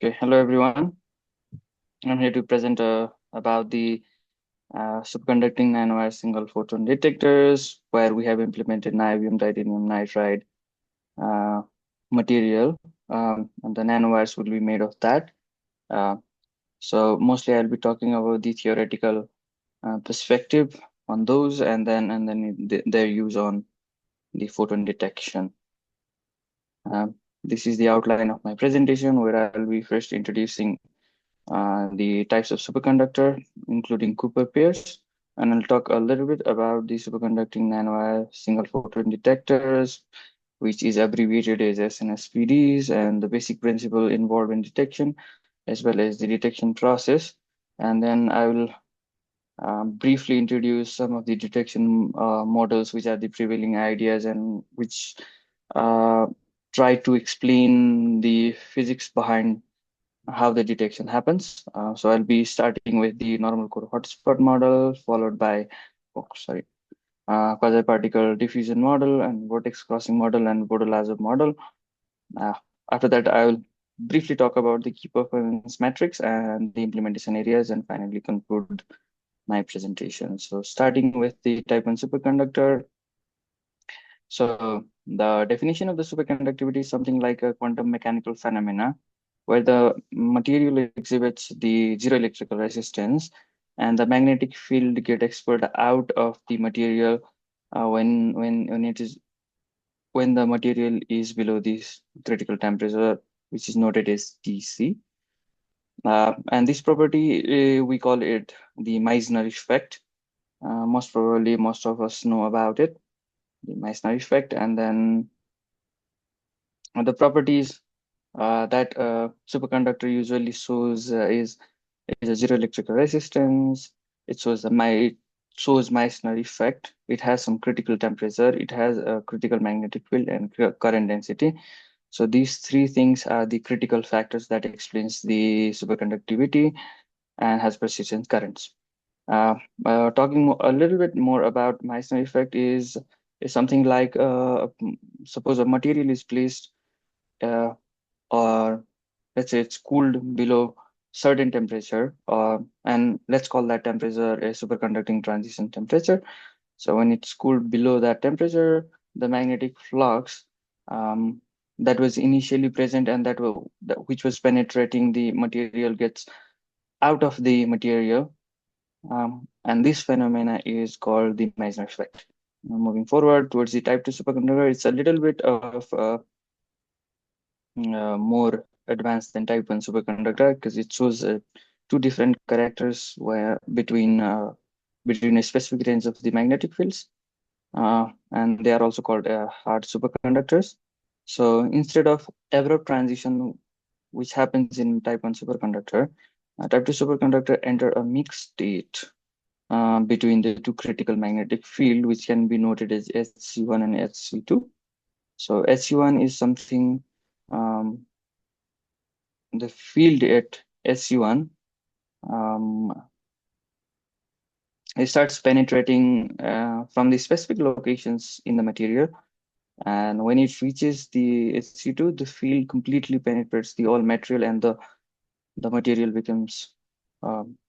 Okay, hello everyone. I'm here to present about the superconducting nanowire single photon detectors, where we have implemented niobium titanium nitride uh, material, and the nanowires will be made of that. Uh, so mostly I'll be talking about the theoretical perspective on those, and then their use on the photon detection. This is the outline of my presentation, where I'll be first introducing the types of superconductor, including Cooper pairs. And I'll talk a little bit about the superconducting nanowire single photon detectors, which is abbreviated as SNSPDs, and the basic principle involved in detection, as well as the detection process. And then I will briefly introduce some of the detection models, which are the prevailing ideas and which uh, try to explain the physics behind how the detection happens. So I'll be starting with the normal core hotspot model, followed by, quasi-particle diffusion model and vortex crossing model and Borel-Hazzard model. Uh, After that, I will briefly talk about the key performance metrics and the implementation areas, and finally conclude my presentation. So starting with the type 1 superconductor. So the definition of the superconductivity is something like a quantum mechanical phenomena where the material exhibits the zero electrical resistance and the magnetic field get expelled out of the material when the material is below this critical temperature, which is noted as TC. And this property, we call it the Meissner effect. Most probably, most of us know about it, the Meissner effect. And then the properties that superconductor usually shows is a zero electrical resistance. It shows shows Meissner effect. It has some critical temperature. It has a critical magnetic field and current density. So these three things are the critical factors that explains the superconductivity and has persistent currents. Talking a little bit more about Meissner effect is something like suppose a material is placed uh, or let's say it's cooled below certain temperature, and let's call that temperature a superconducting transition temperature. So when it's cooled below that temperature, the magnetic flux that was initially present and which was penetrating the material gets out of the material, and this phenomena is called the Meissner effect. Now, moving forward towards the type 2 superconductor, it's a little bit of more advanced than type 1 superconductor because it shows two different characters where between a specific range of the magnetic fields, and they are also called hard superconductors. So instead of abrupt transition, which happens in type 1 superconductor, type 2 superconductor enter a mixed state between the two critical magnetic field, which can be noted as HC1 and HC2. So HC1 is something, um, the field at SU1, um, it starts penetrating from the specific locations in the material. And when it reaches the SU2, the field completely penetrates the all material, and the material becomes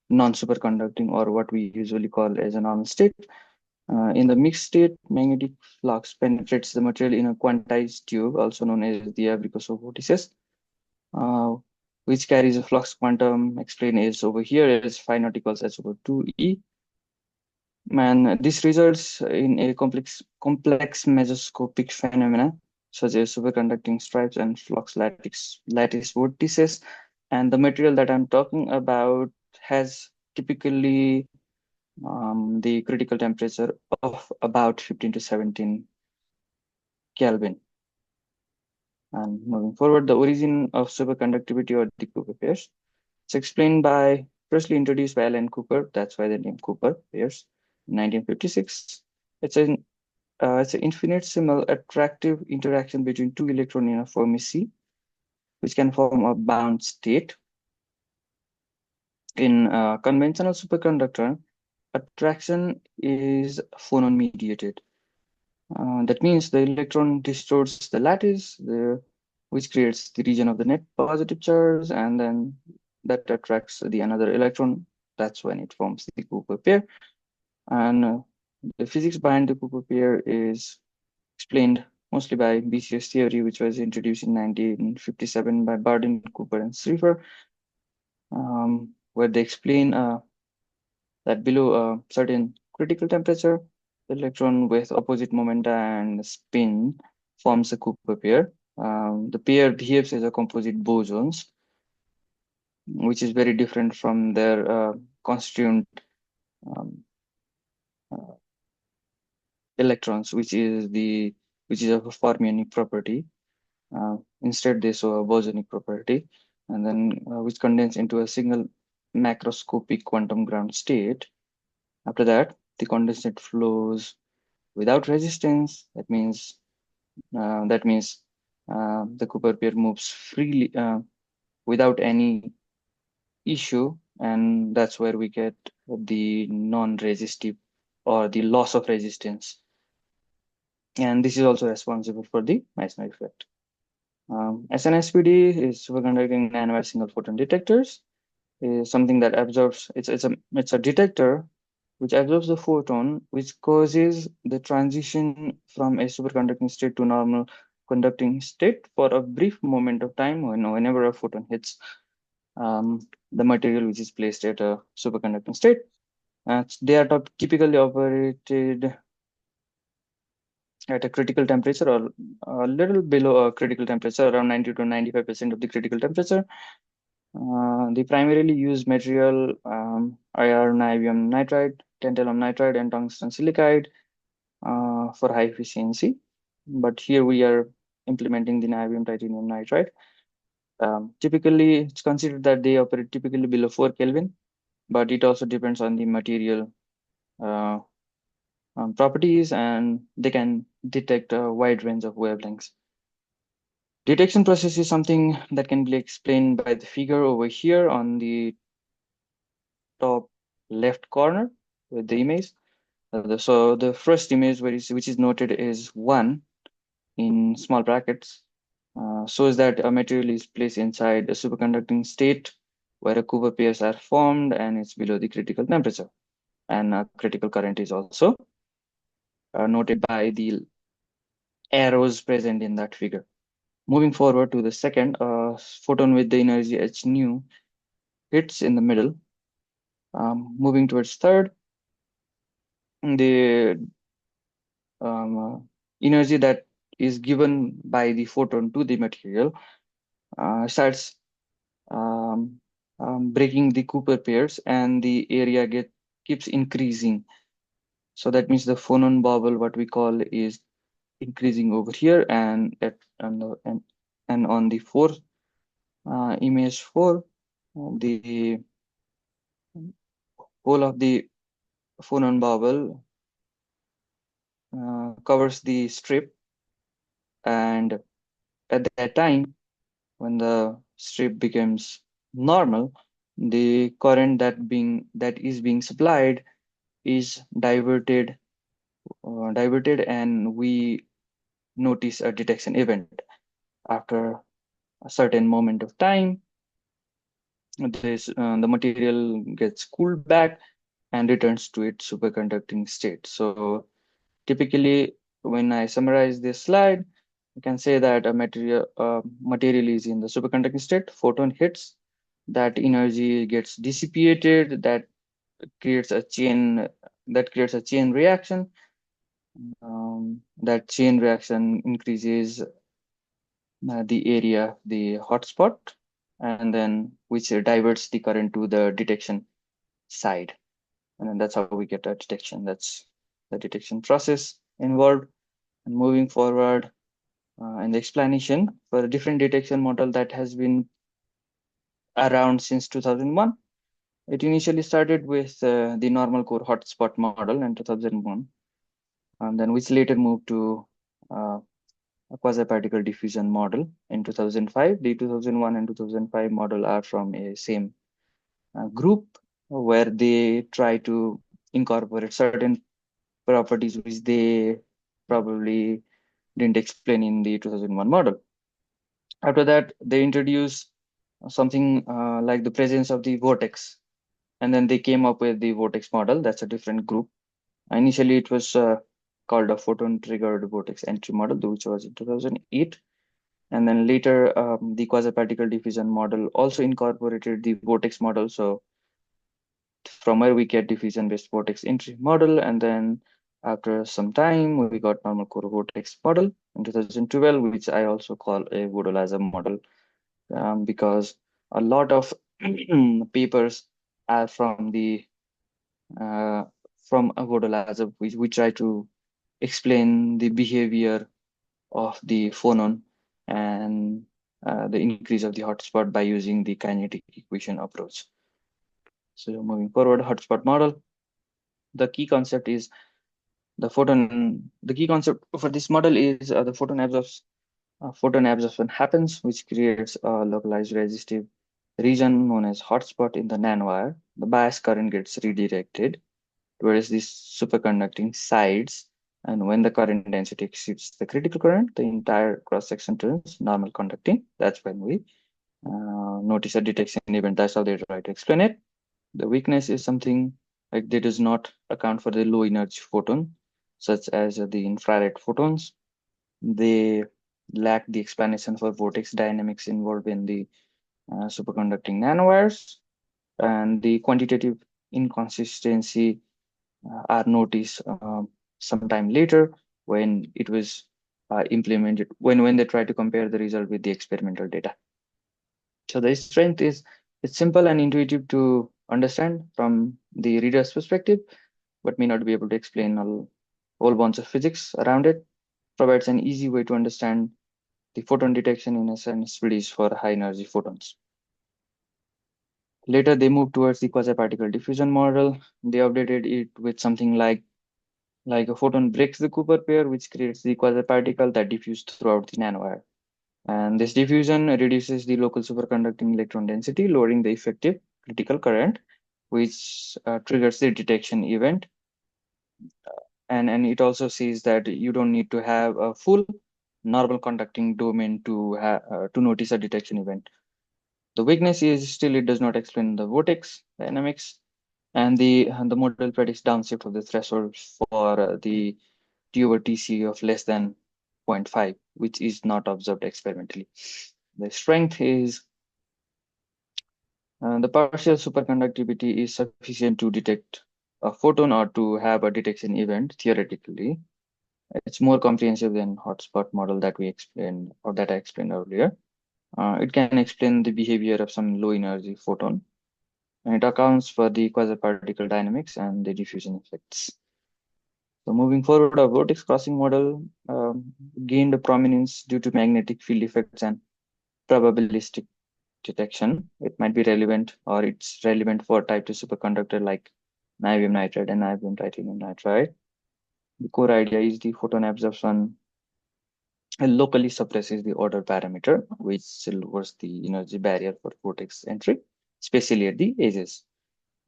non-superconducting, or what we usually call as a normal state. In the mixed state, magnetic flux penetrates the material in a quantized tube, also known as the Abrikosov vortices, uh, which carries a flux quantum explained as over here as phi naught equals h over 2e. And this results in a complex mesoscopic phenomena such as superconducting stripes and flux lattice vortices. And the material that I'm talking about has typically the critical temperature of about 15 to 17 Kelvin. And moving forward, the origin of superconductivity or the Cooper pairs. It's explained by, firstly introduced by Alan Cooper. That's why the name Cooper pairs in 1956. It's an infinitesimal attractive interaction between two electron in a Fermi sea, which can form a bound state. In conventional superconductor, attraction is phonon mediated. That means the electron distorts the lattice. which creates the region of the net positive charge, and then that attracts the another electron. That's when it forms the Cooper pair. And the physics behind the Cooper pair is explained mostly by BCS theory, which was introduced in 1957 by Bardeen, Cooper, and Schrieffer, where they explain that below a certain critical temperature, the electron with opposite momenta and spin forms a Cooper pair. The pair behaves as a composite bosons, which is very different from their constituent um, uh, electrons, which is of a fermionic property. Instead, they show a bosonic property, and then which condense into a single macroscopic quantum ground state. After that, the condensate flows without resistance. That means the Cooper pair moves freely without any issue, and that's where we get the non-resistive or the loss of resistance. And this is also responsible for the Meissner effect. SNSPD is superconducting nanowire single photon detectors. Is something that absorbs. It's a detector which absorbs the photon, which causes the transition from a superconducting state to normal conducting state for a brief moment of time whenever a photon hits the material which is placed at a superconducting state. They are typically operated at a critical temperature or a little below a critical temperature, around 90 to 95% of the critical temperature. They primarily use material iron, niobium nitride, tantalum nitride, and tungsten silicide for high efficiency. But here we are implementing the niobium titanium nitride. Typically, it's considered that they operate typically below 4 Kelvin, but it also depends on the material uh, properties, and they can detect a wide range of wavelengths. Detection process is something that can be explained by the figure over here on the top left corner with the image. So the first image which is noted is 1 in small brackets, shows that a material is placed inside a superconducting state where a Cooper pairs are formed and it's below the critical temperature. And a critical current is also noted by the arrows present in that figure. Moving forward to the second, photon with the energy h nu hits in the middle. Moving towards third, the energy that is given by the photon to the material starts um, breaking the Cooper pairs, and the area keeps increasing. So that means the phonon bubble, what we call, is increasing over here, and and on the fourth image 4, the whole of the phonon bubble covers the strip, and at that time, when the strip becomes normal, the current that is being supplied is diverted, and we notice a detection event. After a certain moment of time, the material gets cooled back and returns to its superconducting state. So typically, when I summarize this slide, you can say that a material is in the superconducting state, photon hits, that energy gets dissipated, creates a chain that creates a chain reaction. That chain reaction increases the area, the hotspot, and then which diverts the current to the detection side. And then that's how we get a detection. That's the detection process involved. And moving forward in the explanation for a different detection model that has been around since 2001. It initially started with the normal core hotspot model in 2001, and then which later moved to uh, a quasi-particle diffusion model in 2005. The 2001 and 2005 model are from a same group, where they try to incorporate certain properties which they probably didn't explain in the 2001 model. After that, they introduced something like the presence of the vortex, and then they came up with the vortex model. That's a different group. Initially, it was called a photon-triggered vortex entry model, which was in 2008. And then later, the quasi-particle diffusion model also incorporated the vortex model. So from where we get diffusion-based vortex entry model, and then after some time, we got normal core vortex model in 2012, which I also call a Vodolaza model, because a lot of papers are uh, from Vodolaza, which we try to explain the behavior of the phonon and the increase of the hotspot by using the kinetic equation approach. So moving forward, hotspot model. The key concept is the key concept for this model is the photon absorption happens, which creates a localized resistive region known as hotspot in the nanowire. The bias current gets redirected towards these superconducting sides, and when the current density exceeds the critical current, the entire cross section turns normal conducting. That's when we notice a detection event. That's how they try to explain it. The weakness is something like they does not account for the low energy photon, such as the infrared photons. They lack the explanation for vortex dynamics involved in the superconducting nanowires, and the quantitative inconsistency are noticed sometime later when it was implemented, when they try to compare the result with the experimental data. So the strength is it's simple and intuitive to understand from the reader's perspective, but may not be able to explain a whole bunch of physics around it. Provides an easy way to understand the photon detection in essence studies for high energy photons. Later, they moved towards the quasi-particle diffusion model. They updated it with something like a photon breaks the Cooper pair, which creates the quasi-particle that diffuse throughout the nanowire. And this diffusion reduces the local superconducting electron density, lowering the effective critical current, which triggers the detection event. And it also says that you don't need to have a full normal conducting domain to notice a detection event. The weakness is still it does not explain the vortex dynamics, and the model predicts downshift of the threshold for the T over TC of less than zero point 0.5, which is not observed experimentally. The strength is the partial superconductivity is sufficient to detect a photon or to have a detection event theoretically. It's more comprehensive than hotspot model that we explained or that I explained earlier. It can explain the behavior of some low energy photon, and it accounts for the quasi-particle dynamics and the diffusion effects. So moving forward, a vortex crossing model gained prominence due to magnetic field effects and probabilistic detection. It might be relevant or it's relevant for type 2 superconductor like niobium nitride and niobium titanium nitride. The core idea is the photon absorption locally suppresses the order parameter, which lowers the energy barrier for vortex entry, especially at the edges.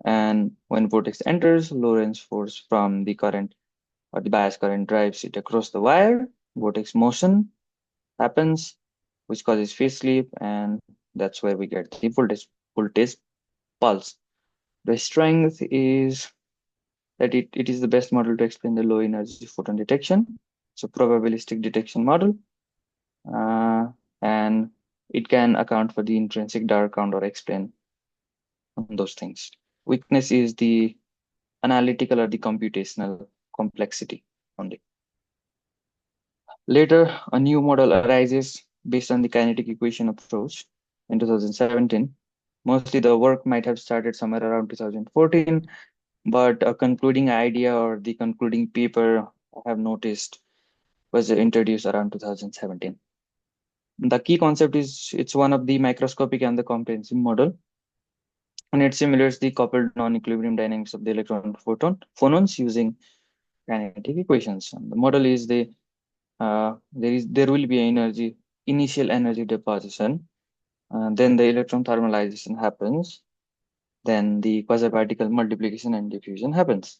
And when vortex enters, Lorentz force from the current or the bias current drives it across the wire. Vortex motion happens, which causes phase slip, and that's where we get the voltage pulse. The strength is that it is the best model to explain the low energy photon detection. It's a probabilistic detection model, uh, and it can account for the intrinsic dark count or explain those things. Weakness is the analytical or the computational complexity only. Later, a new model arises based on the kinetic equation approach in 2017. Mostly the work might have started somewhere around 2014, but a concluding idea or the concluding paper I have noticed was introduced around 2017. The key concept is it's one of the microscopic and the comprehensive model, and it simulates the coupled non-equilibrium dynamics of the electron phonons using kinetic equations. And the model is there will be initial energy deposition, then the electron thermalization happens, then the quasi-particle multiplication and diffusion happens.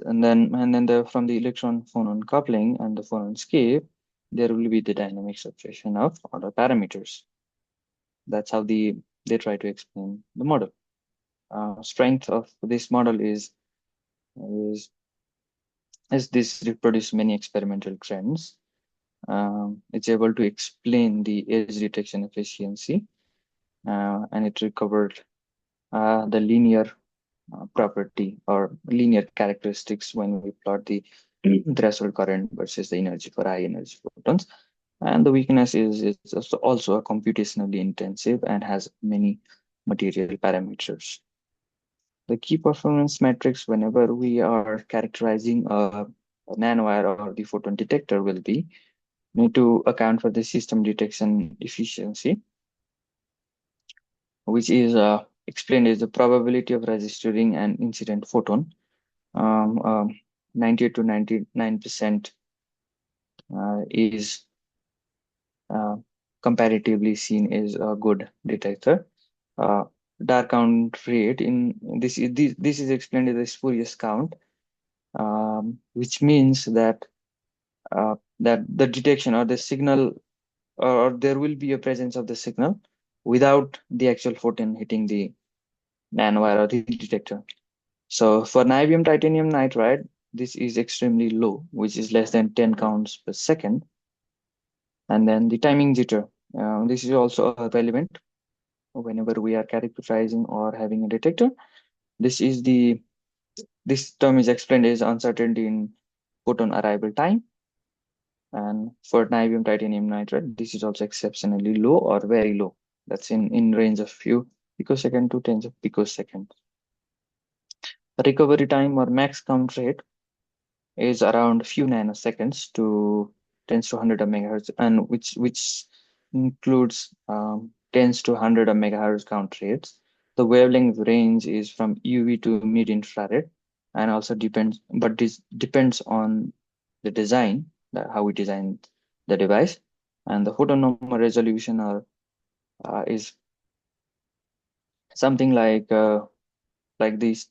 And then from the electron phonon coupling and the phonon escape, there will be the dynamic subtraction of order parameters. That's how they try to explain the model. Strength of this model is is this reproduce many experimental trends. It's able to explain the edge detection efficiency, and it recovered the linear property or linear characteristics when we plot the threshold current versus the energy for high energy photons. And the weakness is it's also a computationally intensive and has many material parameters. The key performance metrics whenever we are characterizing a nanowire or the photon detector will be need to account for the system detection efficiency, which is explained as the probability of registering an incident photon. 98 to 99% is uh, comparatively seen as a good detector. Uh, Dark count rate in this is explained as a spurious count, which means that the detection or the signal or there will be a presence of the signal without the actual photon hitting the nanowire or the detector. So for niobium titanium nitride, this is extremely low, which is less than 10 counts per second. And then the timing jitter. This is also relevant whenever we are characterizing or having a detector. This is the this term is explained as uncertainty in photon arrival time. And for niobium titanium nitride, this is also exceptionally low or very low. That's in range of few picosecond to tens of picoseconds. Recovery time or max count rate is around few nanoseconds to tens to 100 megahertz, and which includes tens to 100 megahertz count rates. The wavelength range is from UV to mid infrared, and also depends, but this depends on the design, how we design the device, and the photonomer resolution is something like these.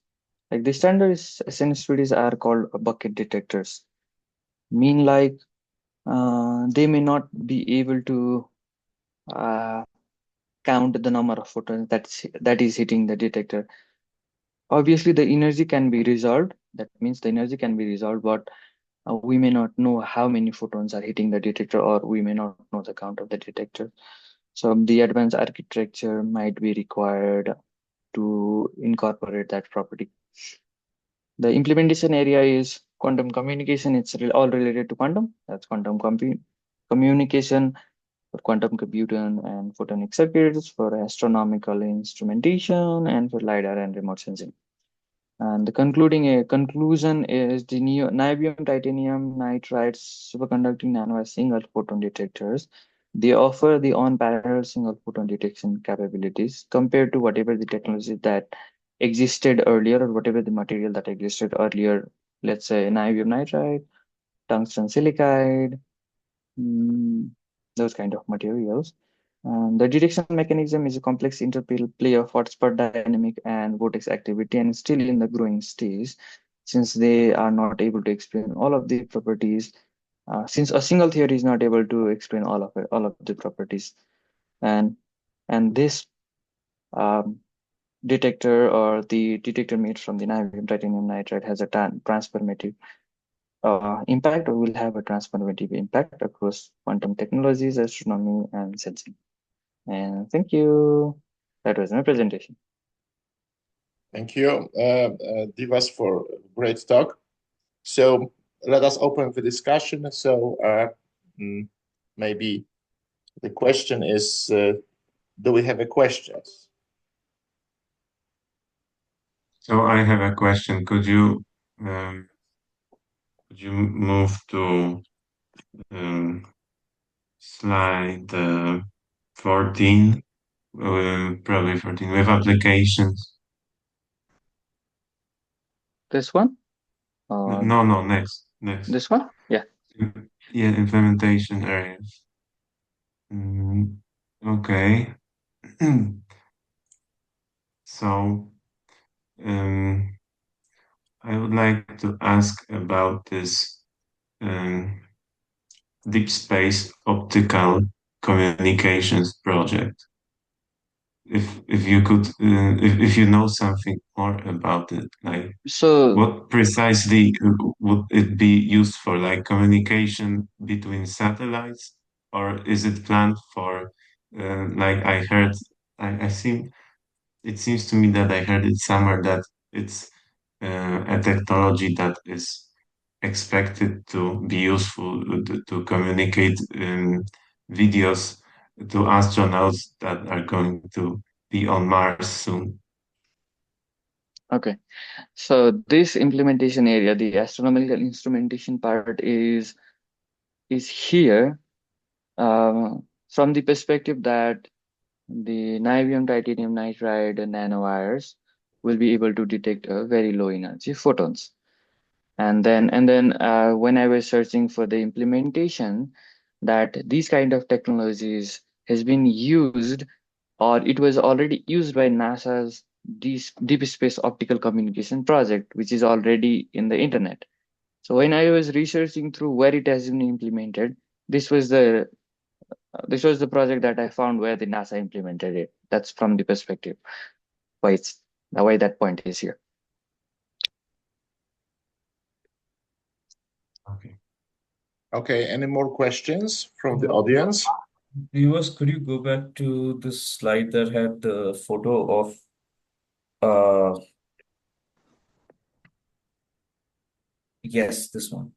Like the standard sensitivities are called bucket detectors. Mean like they may not be able to uh, count the number of photons that is hitting the detector. Obviously, the energy can be resolved. That means the energy can be resolved, but we may not know how many photons are hitting the detector, or we may not know the count of the detector. So the advanced architecture might be required to incorporate that property. The implementation area is quantum communication. It's all related to quantum. That's quantum communication for quantum computing and photonic circuits, for astronomical instrumentation, and for LiDAR and remote sensing. And the conclusion is the niobium titanium nitride superconducting nanowire single photon detectors. They offer the unparalleled single photon detection capabilities compared to whatever the technology that existed earlier or whatever the material that existed earlier. Let's say niobium nitride, tungsten silicide, mm, those kind of materials. The detection mechanism is a complex interplay of hotspot dynamic and vortex activity, and still in the growing stage, since they are not able to explain all of the properties. Since a single theory is not able to explain all of the properties, and this um, detector or the detector made from the niobium titanium nitride has a transformative impact, or will have a transformative impact across quantum technologies, astronomy, and sensing. And thank you. That was my presentation. Thank you, Divas, for great talk. So let us open the discussion. So maybe the question is, do we have a questions? So I have a question. Could you move to um, slide 14, probably 14 with applications? This one? Uh, No, next. this one? Yeah. Yeah, implementation areas. Okay. So, um, I would like to ask about this um, deep space optical communications project. If you could, if you know something more about it, like So what precisely would it be used for, like communication between satellites, or is it planned for, like I heard, I think it seems to me that I heard it somewhere that it's a technology that is expected to be useful to communicate videos to astronauts that are going to be on Mars soon. okay. So this implementation area, the astronomical instrumentation part is here from the perspective that the niobium titanium nitride nanowires will be able to detect very low energy photons. And then when I was searching for the implementation, that these kind of technologies has been used, or it was already used by NASA's Deep Space Optical Communication project, which is already in the internet. So when I was researching through where it has been implemented, this was the this was the project that I found where the NASA implemented it. That's from the perspective why it's why that point is here. Okay. Okay, any more questions from the audience? Viewers, could you go back to the slide that had the photo of uh yes, this one.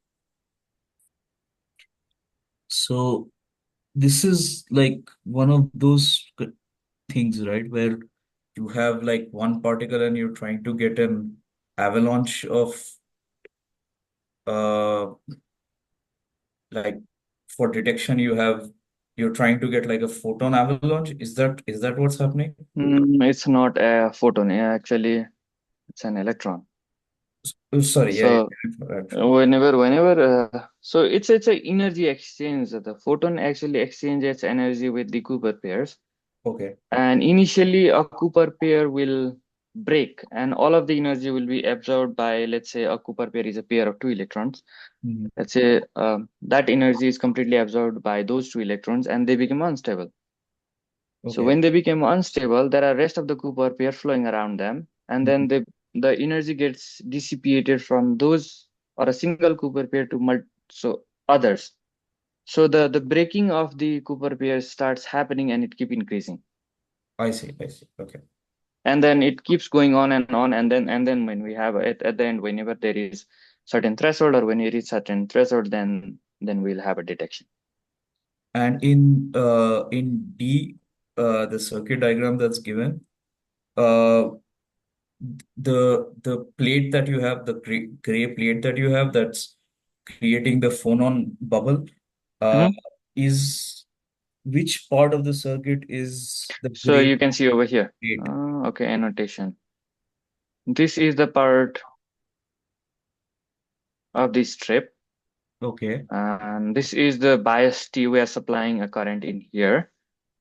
So this is like one of those things, right, where you have like one particle and you're trying to get an avalanche of uh like for detection you're trying to get like a photon avalanche. Is that what's happening? It's not a photon. Actually, it's an electron. Oh, sorry, yeah, So actually. so it's a energy exchange. The photon actually exchanges energy with the Cooper pairs, Okay. and initially a Cooper pair will break, and all of the energy will be absorbed by, let's say, a Cooper pair is a pair of two electrons. Mhm. Let's say that energy is completely absorbed by those two electrons, and they become unstable. So Okay. when they become unstable, there are rest of the Cooper pair flowing around them, and then the energy gets dissipated from those or a single Cooper pair to so others. So the breaking of the Cooper pair starts happening, and it keep increasing, I see. Okay. and then it keeps going on, and then when we have at the end, whenever there is certain threshold, or when you reach certain threshold, then we'll have a detection. And in D, the circuit diagram that's given, uh, the plate that you have, the gray plate that you have, that's creating the phonon bubble, uh, Mhm. is which part of the circuit is the So gray you can see over here. plate? Okay, annotation. This is the part of the strip, Okay. and this is the bias T. We are supplying a current in here.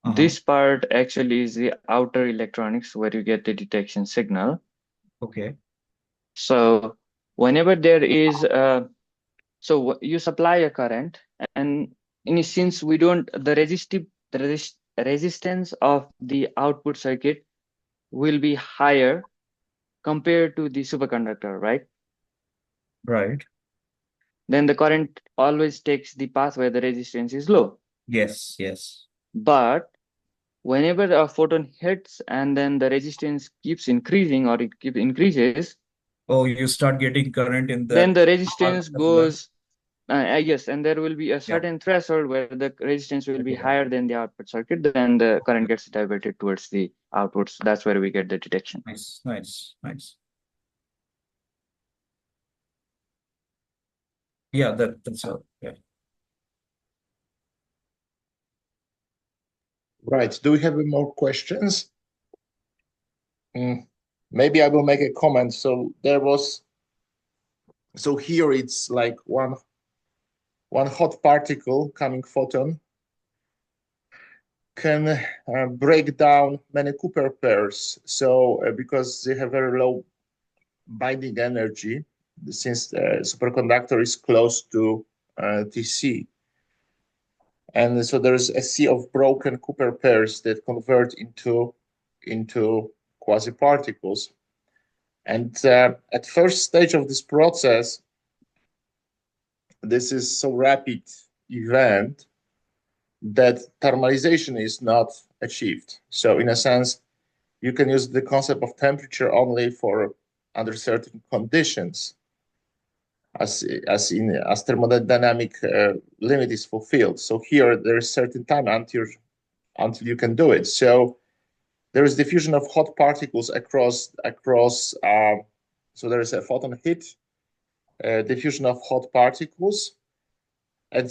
Uh-huh. This part actually is the outer electronics where you get the detection signal. Okay. So whenever there is you supply a current, and since we don't the resistance of the output circuit will be higher compared to the superconductor, right? Right. Then the current always takes the path where the resistance is low. Yes. But whenever a photon hits and then the resistance keeps increasing, or it keep increases, Oh, you start getting current in then that the part resistance as well. goes, yes, and there will be a Yeah. certain threshold where the resistance will be Okay. higher than the output circuit, then the current gets diverted towards the outputs. That's where we get the detection. Nice. Yeah, that's all. Yeah. Right. Do we have any more questions? Maybe I will make a comment. So here it's like one hot particle coming photon can break down many Cooper pairs. So because they have very low binding energy, since the superconductor is close to TC. And so there is a sea of broken Cooper pairs that convert into quasi-particles. And at first stage of this process, this is so rapid event that thermalization is not achieved. So in a sense, you can use the concept of temperature only for under certain conditions, as thermodynamic limit is fulfilled. So here there is certain time until you can do it. So there is diffusion of hot particles across. So there is a photon hit, diffusion of hot particles, and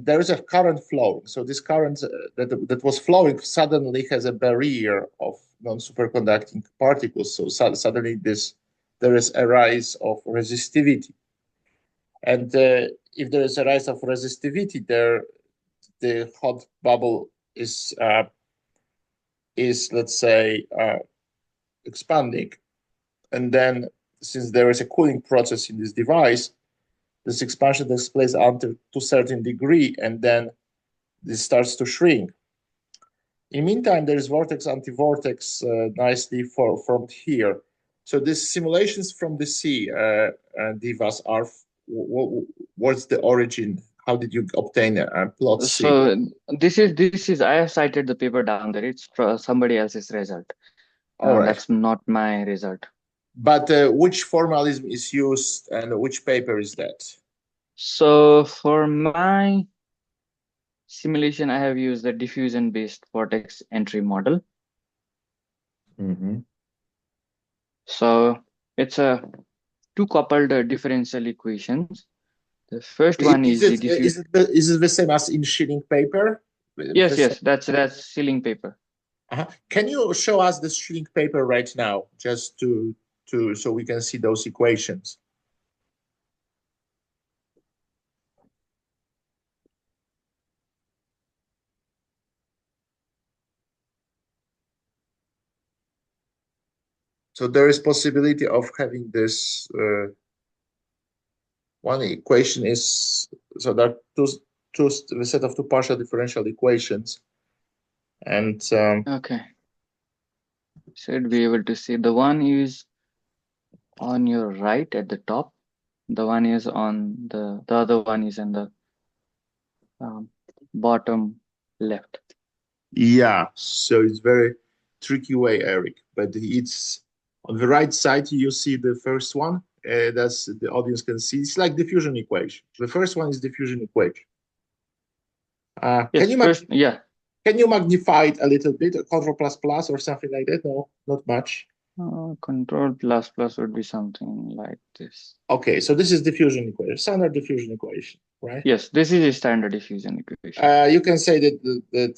there is a current flowing. So this current that was flowing suddenly has a barrier of non-superconducting particles. So suddenly there is a rise of resistivity, and if there is a rise of resistivity, the hot bubble is let's say expanding, and then since there is a cooling process in this device, this expansion takes place until to a certain degree, and then this starts to shrink. In the meantime, there is vortex anti-vortex nicely formed here. So these simulations from the sea, Divas, are what's the origin? How did you obtain a plot C? So this is I have cited the paper down there. It's somebody else's result. All right. That's not my result. But which formalism is used and which paper is that? So for my simulation, I have used the diffusion-based vortex entry model. So it's a two coupled differential equations. The first one is the diffusion. Is it the same as in Schilling paper? Yes, that's Schilling paper. Can you show us the Schilling paper right now, just to so we can see those equations? So there is possibility of having this one equation is, so there are the set of two partial differential equations, and okay, should be able to see the one is on your right at the top, the one is on the other one is in the bottom left. yeah, so it's very tricky way, Eric, but it's on the right side. You see the first one, that's the audience can see. It's like diffusion equation. The first one is diffusion equation. Yes, can you magnify it a little bit, Control plus plus or something like that? No, not much. Control plus plus would be something like this. Okay, so this is diffusion equation, standard diffusion equation, right? Yes, this is a standard diffusion equation. You can say that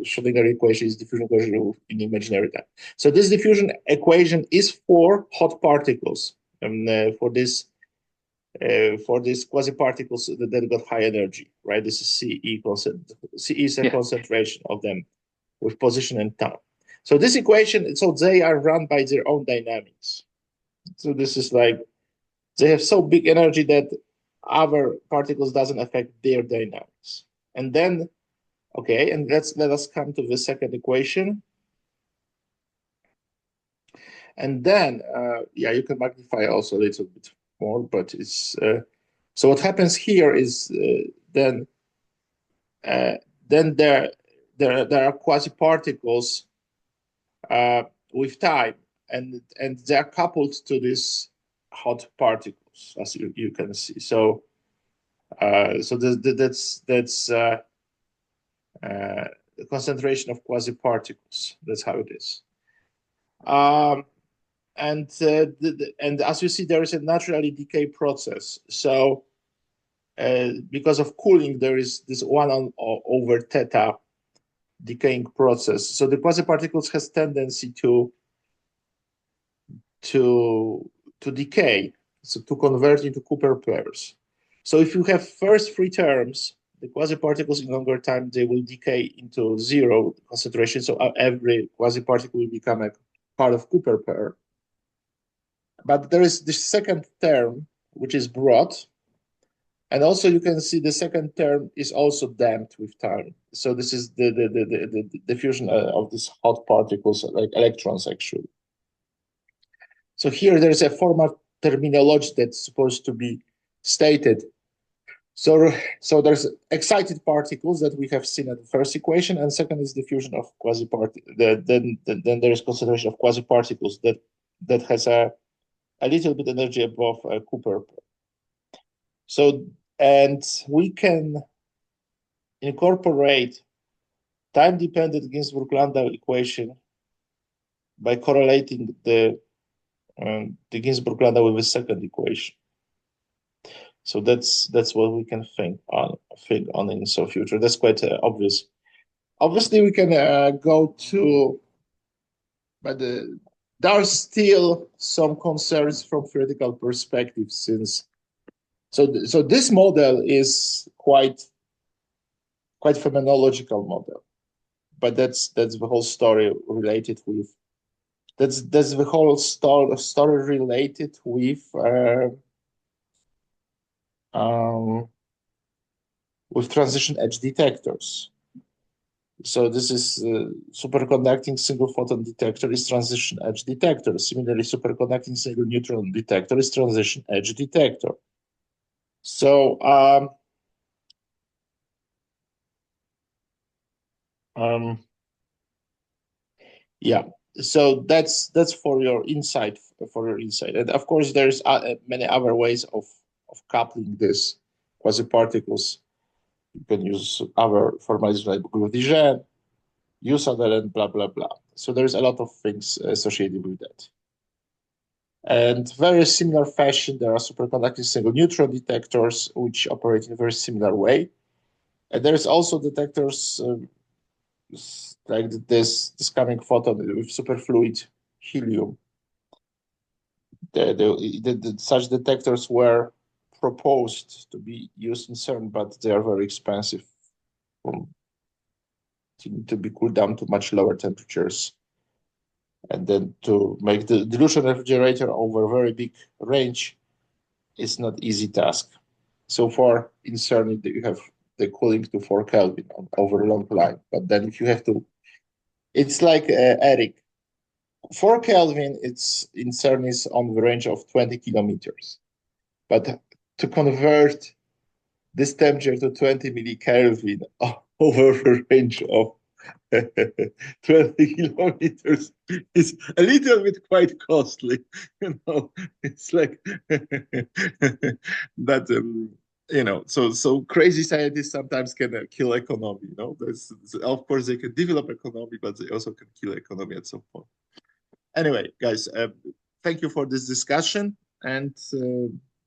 Schrödinger equation is diffusion equation in imaginary time. So this diffusion equation is for hot particles, and for these quasi-particles that got high energy, right? This is CE is a concentration of them with position and time. So this equation, so they are run by their own dynamics. So this is like, they have so big energy that other particles doesn't affect their dynamics. And then, okay, and let us come to the second equation. And then, you can magnify also a little bit more, but it's, so what happens here is then there are quasi-particles with time, and they are coupled to these hot particles, as you can see. So that's the concentration of quasi-particles. That's how it is. And as you see, there is a naturally decay process. So because of cooling, there is this 1 over theta decaying process. So the quasi-particles has tendency to decay, so to convert into Cooper pairs. So if you have first three terms, the quasi-particles in longer time, they will decay into zero concentration. So every quasi-particle will become a part of Cooper pair. But there is this second term, which is brought, And also you can see the second term is also damped with time. So this is the diffusion of these hot particles, like electrons actually. So here there's a formal terminology that's supposed to be stated. So there's excited particles that we have seen at the first equation, and second is diffusion of quasi-particles. Then there is consideration of quasi-particles that has a little bit energy above Cooper. So, and we can incorporate time-dependent Ginzburg-Landau equation by correlating the Ginzburg-Landau with the second equation. So that's what we can think on in the future. That's quite obvious. Obviously, we can go to, but there are still some concerns from theoretical perspective, since so this model is quite phenomenological model, but that's the whole story related with that's the whole story related with transition edge detectors. So this is superconducting single photon detector is transition edge detector. Similarly, superconducting single neutron detector is transition edge detector. So yeah, so that's for your insight, and of course there's many other ways of coupling this quasi-particles. You can use other formalisms like Grodigen, use other, and blah blah blah. So there's a lot of things associated with that. And very similar fashion, there are superconducting single neutron detectors which operate in a very similar way. And there's also detectors like this coming photon with superfluid helium. Such detectors were proposed to be used in CERN, but they are very expensive. To be cooled down to much lower temperatures. And then to make the dilution refrigerator over a very big range is not easy task. So far in CERN, you have the cooling to 4 Kelvin over a long line. But then if you have to, it's like Eric, 4 Kelvin, it's in CERN is on the range of 20 kilometers. But to convert this temperature to 20 millikelvin over the range of 20 kilometers is a little bit quite costly, it's like that so crazy scientists sometimes can kill economy. Of course they can develop economy, but they also can kill economy at some point. Anyway, guys, thank you for this discussion, and